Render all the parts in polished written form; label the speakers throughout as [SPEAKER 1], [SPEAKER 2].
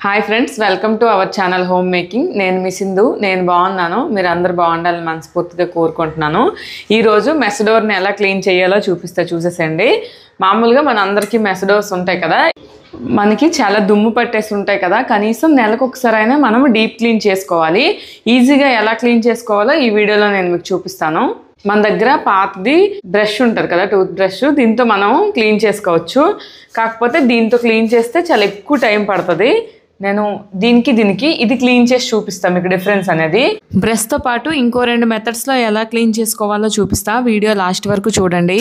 [SPEAKER 1] Hi friends, welcome to our channel home making. నేను మీ సింధు. నేను బాగున్నాను, మీరు అందరు బాగుండాలని మనస్ఫూర్తిగా కోరుకుంటున్నాను. ఈరోజు మెస్ డోర్ని ఎలా క్లీన్ చేయాలో చూసేసండి. మామూలుగా మన అందరికీ మెస్ డోర్స్ ఉంటాయి కదా, మనకి చాలా దుమ్ము పట్టేసి ఉంటాయి కదా, కనీసం నెలకు ఒకసారి అయినా మనం డీప్ క్లీన్ చేసుకోవాలి. ఈజీగా ఎలా క్లీన్ చేసుకోవాలో ఈ వీడియోలో నేను మీకు చూపిస్తాను. మన దగ్గర పాతది బ్రష్ ఉంటుంది కదా, టూత్ బ్రష్, దీంతో మనం క్లీన్ చేసుకోవచ్చు. కాకపోతే దీంతో క్లీన్ చేస్తే చాలా ఎక్కువ టైం పడుతుంది. నేను దీనికి ఇది క్లీన్ చేసి చూపిస్తాను మీకు డిఫరెన్స్ అనేది. బ్రష్తో పాటు ఇంకో 2 మెథడ్స్లో ఎలా క్లీన్ చేసుకోవాలో చూపిస్తా. వీడియో లాస్ట్ వరకు చూడండి.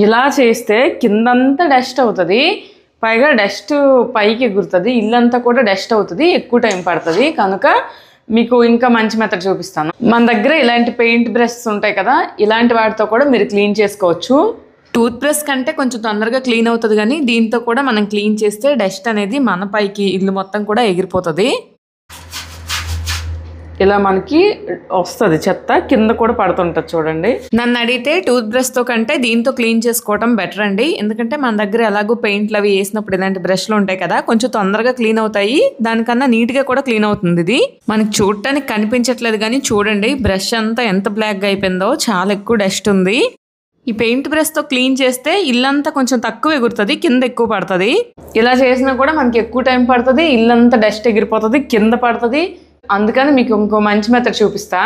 [SPEAKER 1] ఇలా చేస్తే కిందంతా డస్ట్ అవుతుంది, పైగా డస్ట్ పైకి ఎగురుతుంది, ఇల్లంతా కూడా డస్ట్ అవుతుంది, ఎక్కువ టైం పడుతుంది. కనుక మీకు ఇంకా మంచి మెథడ్ చూపిస్తాను. మన దగ్గర ఇలాంటి పెయింట్ బ్రషెస్ ఉంటాయి కదా, ఇలాంటి వాటితో కూడా మీరు క్లీన్ చేసుకోవచ్చు. టూత్ బ్రష్ కంటే కొంచెం తొందరగా క్లీన్ అవుతుంది, కానీ దీంతో కూడా మనం క్లీన్ చేస్తే డస్ట్ అనేది మన పైకి ఇల్లు మొత్తం కూడా ఎగిరిపోతుంది. ఇలా మనకి వస్తుంది చెత్త, కింద కూడా పడుతుంటుంది చూడండి. నన్ను అడిగితే టూత్ బ్రష్తో కంటే దీంతో క్లీన్ చేసుకోవడం బెటర్ అండి. ఎందుకంటే మన దగ్గర ఎలాగో పెయింట్లు అవి వేసినప్పుడు ఇలాంటి బ్రష్లు ఉంటాయి కదా, కొంచెం తొందరగా క్లీన్ అవుతాయి, దానికన్నా నీట్గా కూడా క్లీన్ అవుతుంది. ఇది మనకి చూడటానికి కనిపించట్లేదు కానీ చూడండి, బ్రష్ అంతా ఎంత బ్లాక్గా అయిపోయిందో, చాలా ఎక్కువ డస్ట్ ఉంది. ఈ పెయింట్ బ్రష్తో క్లీన్ చేస్తే ఇల్లంతా కొంచెం తక్కువ ఎగురుతుంది, కింద ఎక్కువ పడుతుంది. ఇలా చేసినా కూడా మనకి ఎక్కువ టైం పడుతుంది, ఇల్లంతా డస్ట్ ఎగిరిపోతుంది, కింద పడుతుంది. అందుకని మీకు ఇంకో మంచి మెథడ్ చూపిస్తా.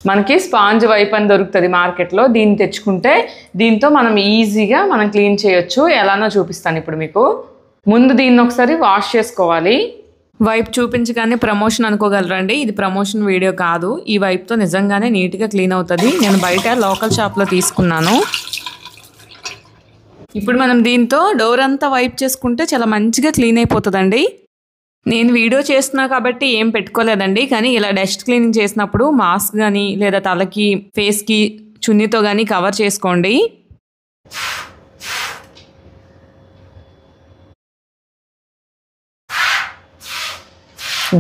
[SPEAKER 1] మనకి స్పాంజ్ వైప్ అని దొరుకుతుంది మార్కెట్లో, దీన్ని తెచ్చుకుంటే దీంతో మనం ఈజీగా మనం క్లీన్ చేయొచ్చు. ఎలానో చూపిస్తాను ఇప్పుడు మీకు. ముందు దీన్ని ఒకసారి వాష్ చేసుకోవాలి. వైప్ చూపించగానే ప్రమోషన్ అనుకోగలరండి, ఇది ప్రమోషన్ వీడియో కాదు. ఈ వైప్తో నిజంగానే నీట్గా క్లీన్ అవుతుంది. నేను బయట లోకల్ షాప్లో తీసుకున్నాను. ఇప్పుడు మనం దీంతో డోర్ అంతా వైప్ చేసుకుంటే చాలా మంచిగా క్లీన్ అయిపోతుందండి. నేను వీడియో చేస్తున్నా కాబట్టి ఏం పెట్టుకోలేదండి, కానీ ఇలా డస్ట్ క్లీనింగ్ చేసినప్పుడు మాస్క్ కానీ లేదా తలకి ఫేస్కి చున్నీతో కానీ కవర్ చేసుకోండి.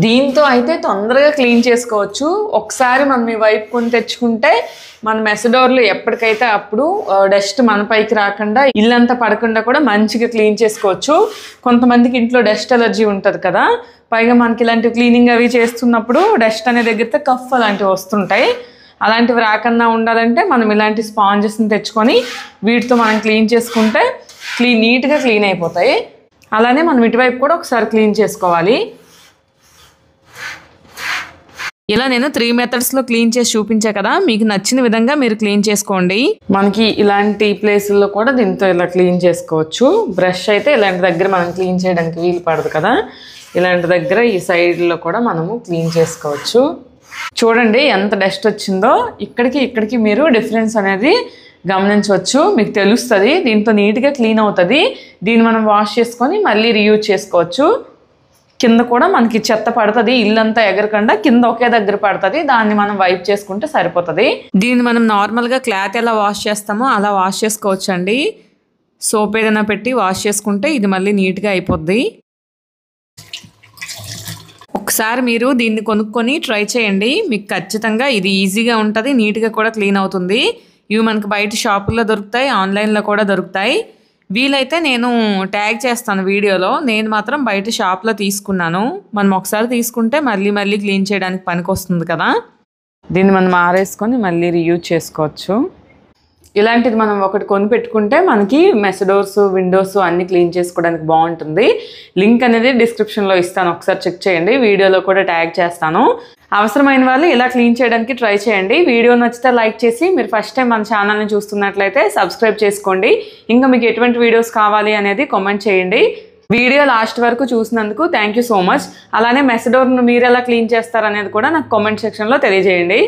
[SPEAKER 1] దీంతో అయితే తొందరగా క్లీన్ చేసుకోవచ్చు. ఒకసారి మనం ఈ వైప్ కొని తెచ్చుకుంటే మన మెస్ డోర్లు ఎప్పటికైతే అప్పుడు డస్ట్ మన పైకి రాకుండా, ఇల్లంతా పడకుండా కూడా మంచిగా క్లీన్ చేసుకోవచ్చు. కొంతమందికి ఇంట్లో డస్ట్ ఎలర్జీ ఉంటుంది కదా, పైగా మనకి ఇలాంటి క్లీనింగ్ అవి చేస్తున్నప్పుడు డస్ట్ అనేది ఎగిరితే కఫ్ అలాంటివి వస్తుంటాయి. అలాంటివి రాకుండా ఉండాలంటే మనం ఇలాంటి స్పాంజెస్ని తెచ్చుకొని వీటితో మనం క్లీన్ చేసుకుంటే నీట్గా క్లీన్ అయిపోతాయి. అలానే మనం ఇటువైపు కూడా ఒకసారి క్లీన్ చేసుకోవాలి. ఇలా నేను 3 మెథడ్స్లో క్లీన్ చేసి చూపించా కదా, మీకు నచ్చిన విధంగా మీరు క్లీన్ చేసుకోండి. మనకి ఇలాంటి ప్లేసుల్లో కూడా దీంతో ఇలా క్లీన్ చేసుకోవచ్చు. బ్రష్ అయితే ఇలాంటి దగ్గర మనం క్లీన్ చేయడానికి వీలు పడదు కదా, ఇలాంటి దగ్గర ఈ సైడ్లో కూడా మనము క్లీన్ చేసుకోవచ్చు. చూడండి ఎంత డస్ట్ వచ్చిందో, ఇక్కడికి మీరు డిఫరెన్స్ అనేది గమనించవచ్చు, మీకు తెలుస్తుంది. దీంతో నీట్గా క్లీన్ అవుతుంది. దీన్ని మనం వాష్ చేసుకొని మళ్ళీ రీయూజ్ చేసుకోవచ్చు. కింద కూడా మనకి చెత్త పడుతుంది, ఇల్లంతా ఎగరకుండా కింద ఒకే దగ్గర పడుతుంది, దాన్ని మనం వైప్ చేసుకుంటే సరిపోతుంది. దీన్ని మనం నార్మల్గా క్లాత్ ఎలా వాష్ చేస్తామో అలా వాష్ చేసుకోవచ్చు అండి. సోప్ ఏదైనా పెట్టి వాష్ చేసుకుంటే ఇది మళ్ళీ నీట్గా అయిపోద్ది. ఒకసారి మీరు దీన్ని కొనుక్కొని ట్రై చేయండి, మీకు ఖచ్చితంగా ఇది ఈజీగా ఉంటుంది, నీట్గా కూడా క్లీన్ అవుతుంది. ఇవి మనకు బయట షాపుల్లో దొరుకుతాయి, ఆన్లైన్లో కూడా దొరుకుతాయి. వీలైతే నేను ట్యాగ్ చేస్తాను వీడియోలో. నేను మాత్రం బయట షాప్లో తీసుకున్నాను. మనం ఒకసారి తీసుకుంటే మళ్ళీ క్లీన్ చేయడానికి పనికి వస్తుంది కదా. దీన్ని మనం ఆరేసుకొని మళ్ళీ రీయూజ్ చేసుకోవచ్చు. ఇలాంటిది మనం ఒకటి కొని పెట్టుకుంటే మనకి మెస్ డోర్స్, విండోస్ అన్ని క్లీన్ చేసుకోవడానికి బాగుంటుంది. లింక్ అనేది డిస్క్రిప్షన్లో ఇస్తాను, ఒకసారి చెక్ చేయండి. వీడియోలో కూడా ట్యాగ్ చేస్తాను. అవసరమైన వాళ్ళు ఇలా క్లీన్ చేయడానికి ట్రై చేయండి. వీడియో నచ్చితే లైక్ చేసి, మీరు ఫస్ట్ టైం మన ఛానల్ని చూస్తున్నట్లయితే సబ్స్క్రైబ్ చేసుకోండి. ఇంకా మీకు ఎటువంటి వీడియోస్ కావాలి అనేది కామెంట్ చేయండి. వీడియో లాస్ట్ వరకు చూసినందుకు థ్యాంక్ యూ సో మచ్. అలానే మెస్ డోర్ను మీరు ఎలా క్లీన్ చేస్తారనేది కూడా నాకు కామెంట్ సెక్షన్లో తెలియజేయండి.